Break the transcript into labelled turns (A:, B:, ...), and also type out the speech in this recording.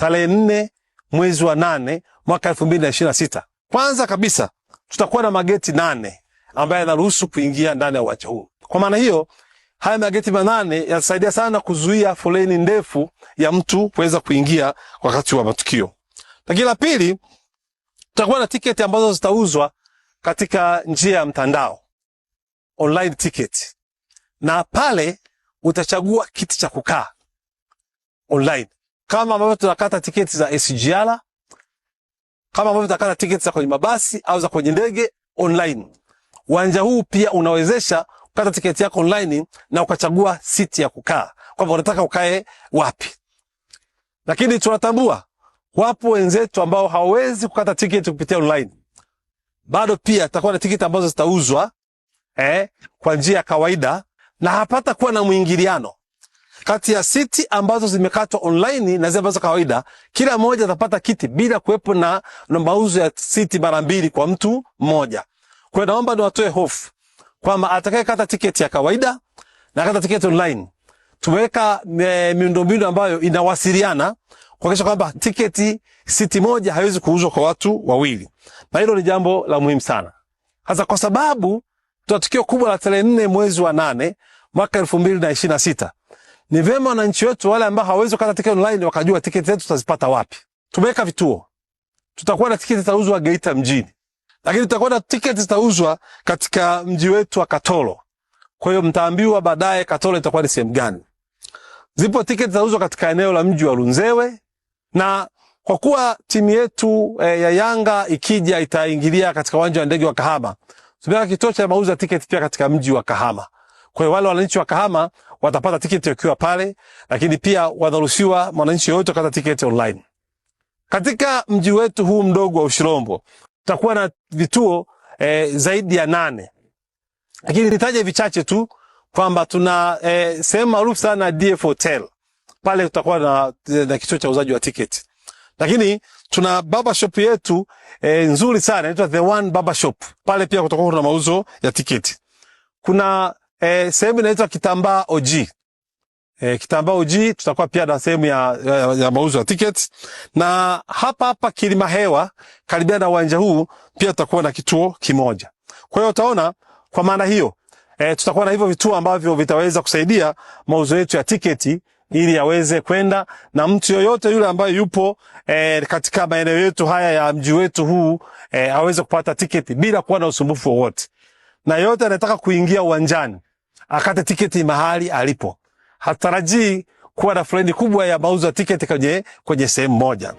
A: tarehe 4 mwezi wa 8 mwaka 2026. Kwanza kabisa tutakuwa na mageti 8 ambayo yanaruhusu kuingia ndani ya uwanja huu. Kwa maana hiyo, haya mageti 8 yatasaidia sana kuzuia foleni ndefu ya mtu kuweza kuingia wakati wa matukio. Lakini la pili, tutakuwa na tiketi ambazo zitauzwa katika njia ya mtandao, online ticket. Na pale utachagua kiti cha kukaa online. Kama ambavyo tunakata tiketi za SGR, kama ambavyo tunakata tiketi za kwenye mabasi au za kwenye ndege online. Uwanja huu pia unawezesha kukata tiketi yako online na ukachagua siti ya kukaa, kwamba unataka ukae wapi. Lakini tunatambua wapo wenzetu ambao hawawezi kukata tiketi kupitia online. Bado pia tutakuwa na tiketi ambazo zitauzwa kwa njia ya kawaida, na hapata kuwa na mwingiliano kati ya siti ambazo zimekatwa online na zile ambazo kawaida. Kila mmoja atapata kiti bila kuwepo na mauzo ya siti mara mbili kwa mtu mmoja. Kwa hiyo naomba niwatoe hofu kwamba atakayekata tiketi ya kawaida na kata tiketi online, tumeweka miundombinu ambayo inawasiliana kuhakikisha kwamba tiketi siti moja haiwezi kuuzwa kwa watu wawili. Na hilo ni jambo la muhimu sana. Hasa kwa sababu tuna tukio kubwa la tarehe 4 mwezi wa 8 mwaka 2026. Ni vyema wananchi wetu wale ambao hawawezi kukata tiketi online wakajua tiketi zetu tutazipata wapi. Tumeweka vituo. Tutakuwa na tiketi zitauzwa Geita mjini. Lakini tutakuwa na tiketi zitauzwa katika mji wetu wa Katoro. Kwa hiyo mtaambiwa baadaye Katoro itakuwa ni sehemu gani. Zipo tiketi zitauzwa katika eneo la mji wa Runzewe, na kwa kuwa timu yetu ya Yanga ikija itaingilia katika uwanja wa ndege wa Kahama, tumeweka kituo cha mauzo ya tiketi pia katika mji wa Kahama. Kwa hiyo wale wananchi wa Kahama watapata tiketi wakiwa pale, lakini pia wanaruhusiwa mwananchi yote kukata tiketi online. Katika mji wetu huu mdogo wa Ushirombo tutakuwa na vituo zaidi ya 8. Lakini nitaje vichache tu kwamba tuna sehemu maarufu sana DF Hotel. Pale tutakuwa na kituo cha uzaji wa tiketi. Lakini tuna barber shop yetu nzuri sana inaitwa The One Barber Shop. Pale pia kutakuwa na mauzo ya tiketi. Kuna sehemu inaitwa Kitambaa OG. Kitambaa OG tutakuwa pia na sehemu ya mauzo ya tiketi. Na hapa Kilimahewa karibia na uwanja huu pia tutakuwa na kituo kimoja. Kwa hiyo utaona kwa maana hiyo tutakuwa na hivyo vituo ambavyo vitaweza kusaidia mauzo yetu ya tiketi ili yaweze kwenda, na mtu yoyote yule ambaye yupo katika maeneo yetu haya ya mji wetu huu aweze kupata tiketi bila kuwa na usumbufu wowote. Na yote anataka kuingia uwanjani akate tiketi mahali alipo. Hatarajii kuwa na foleni kubwa ya mauzo ya tiketi kwenye sehemu moja.